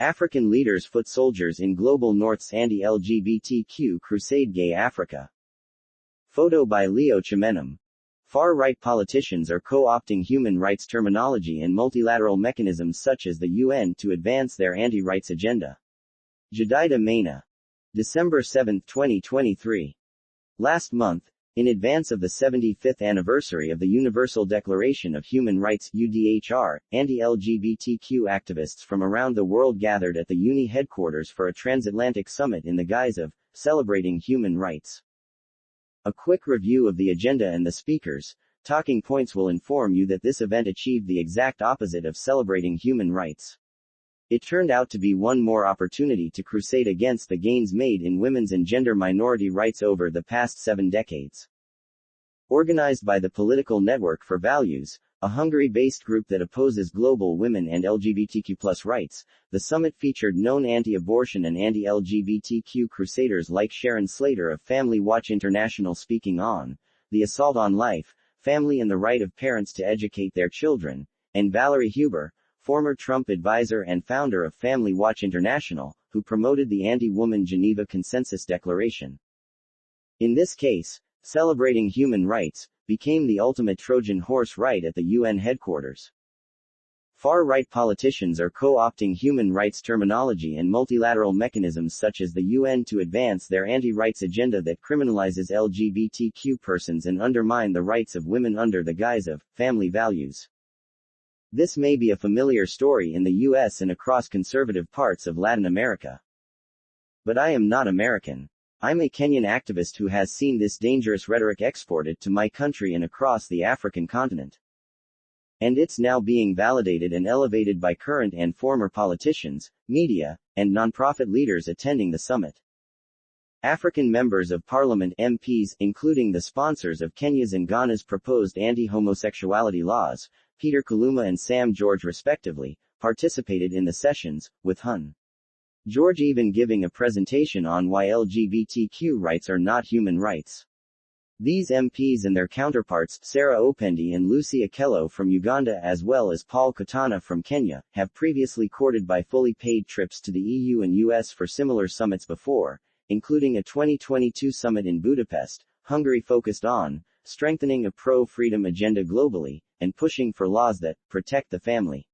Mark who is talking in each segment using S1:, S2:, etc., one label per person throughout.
S1: African leaders foot soldiers in Global North's Anti-LGBTQ Crusade. Gay Africa. Photo by Leo Chimenem. Far-right politicians are co-opting human rights terminology and multilateral mechanisms such as the UN to advance their anti-rights agenda. Jedidah Maina. December 7, 2023. Last month, in advance of the 75th anniversary of the Universal Declaration of Human Rights (UDHR), anti-LGBTQ activists from around the world gathered at the UNI headquarters for a Transatlantic Summit in the guise of celebrating human rights. A quick review of the agenda and the speakers' talking points will inform you that this event achieved the exact opposite of celebrating human rights. It turned out to be one more opportunity to crusade against the gains made in women's and gender minority rights over the past 7 decades. Organized by the Political Network for Values, a Hungary-based group that opposes global women and LGBTQ+ rights, the summit featured known anti-abortion and anti-LGBTQ crusaders like Sharon Slater of Family Watch International speaking on the assault on life, family and the right of parents to educate their children, and Valerie Huber, former Trump advisor and founder of Family Watch International, who promoted the anti-woman Geneva Consensus Declaration. In this case, celebrating human rights became the ultimate Trojan horse right at the UN headquarters. Far-right politicians are co-opting human rights terminology and multilateral mechanisms such as the UN to advance their anti-rights agenda that criminalizes LGBTQ persons and undermine the rights of women under the guise of family values. This may be a familiar story in the US and across conservative parts of Latin America. But I am not American. I'm a Kenyan activist who has seen this dangerous rhetoric exported to my country and across the African continent. And it's now being validated and elevated by current and former politicians, media, and nonprofit leaders attending the summit. African members of parliament (MPs), including the sponsors of Kenya's and Ghana's proposed anti-homosexuality laws, Peter Kaluma and Sam George respectively, participated in the sessions, with Hon. George even giving a presentation on why LGBTQ rights are not human rights. These MPs and their counterparts, Sarah Opendi and Lucy Okello from Uganda as well as Paul Katana from Kenya, have previously courted by fully paid trips to the EU and US for similar summits before, including a 2022 summit in Budapest, Hungary focused on strengthening a pro-freedom agenda globally, and pushing for laws that protect the family.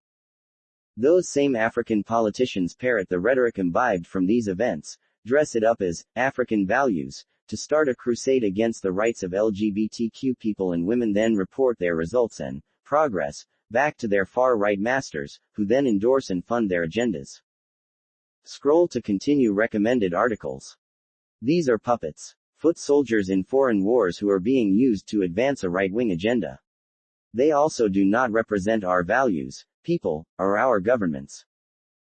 S1: Those same African politicians parrot the rhetoric imbibed from these events, dress it up as African values, to start a crusade against the rights of LGBTQ people and women, then report their results and progress back to their far-right masters, who then endorse and fund their agendas. Scroll to continue recommended articles. These are puppets, foot soldiers in foreign wars who are being used to advance a right-wing agenda. They also do not represent our values, people, or our governments.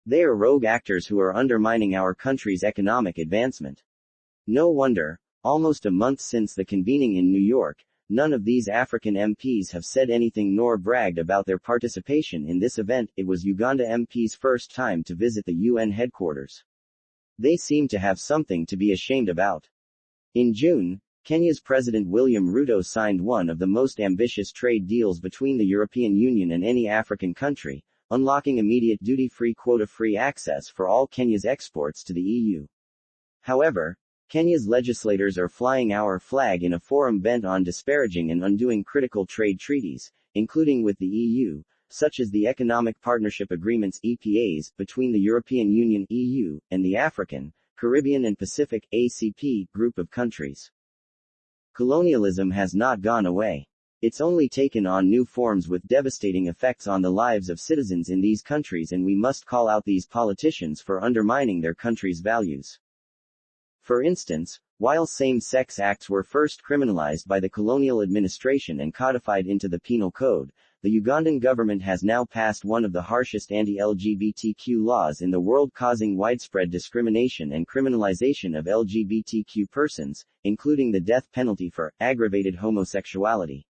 S1: They are rogue actors who are undermining our country's economic advancement. No wonder, almost a month since the convening in New York, none of these African MPs have said anything nor bragged about their participation in this event. It was Uganda MP's first time to visit the UN headquarters. They seem to have something to be ashamed about. In June, Kenya's President William Ruto signed one of the most ambitious trade deals between the European Union and any African country, unlocking immediate duty-free quota-free access for all Kenya's exports to the EU. However, Kenya's legislators are flying our flag in a forum bent on disparaging and undoing critical trade treaties, including with the EU, such as the Economic Partnership Agreements (EPAs) between the European Union (EU) and the African, Caribbean and Pacific (ACP) group of countries. Colonialism has not gone away. It's only taken on new forms with devastating effects on the lives of citizens in these countries, and we must call out these politicians for undermining their country's values. For instance, while same-sex acts were first criminalized by the colonial administration and codified into the penal code, the Ugandan government has now passed one of the harshest anti-LGBTQ laws in the world, causing widespread discrimination and criminalization of LGBTQ persons, including the death penalty for aggravated homosexuality.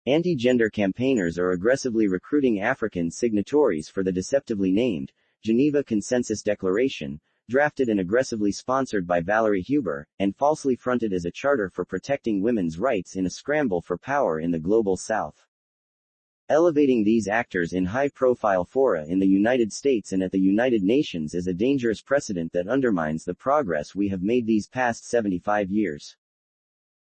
S1: Anti-gender campaigners are aggressively recruiting African signatories for the deceptively named Geneva Consensus Declaration, drafted and aggressively sponsored by Valerie Huber, and falsely fronted as a charter for protecting women's rights in a scramble for power in the global south. Elevating these actors in high-profile fora in the United States and at the United Nations is a dangerous precedent that undermines the progress we have made these past 75 years.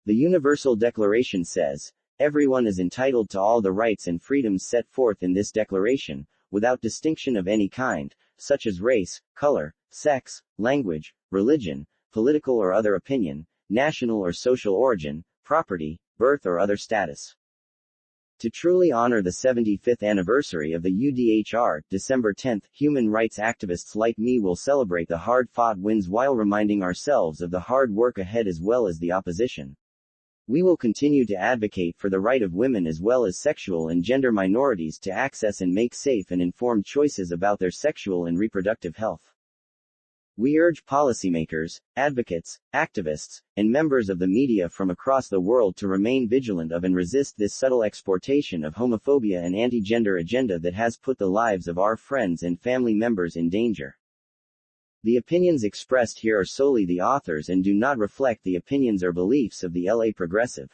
S1: The Universal Declaration says, "Everyone is entitled to all the rights and freedoms set forth in this declaration, without distinction of any kind, such as race, color, sex, language, religion, political or other opinion, national or social origin, property, birth or other status." To truly honor the 75th anniversary of the UDHR, December 10, human rights activists like me will celebrate the hard-fought wins while reminding ourselves of the hard work ahead as well as the opposition. We will continue to advocate for the right of women as well as sexual and gender minorities to access and make safe and informed choices about their sexual and reproductive health. We urge policymakers, advocates, activists, and members of the media from across the world to remain vigilant of and resist this subtle exportation of homophobia and anti-gender agenda that has put the lives of our friends and family members in danger. The opinions expressed here are solely the authors and do not reflect the opinions or beliefs of the LA Progressive.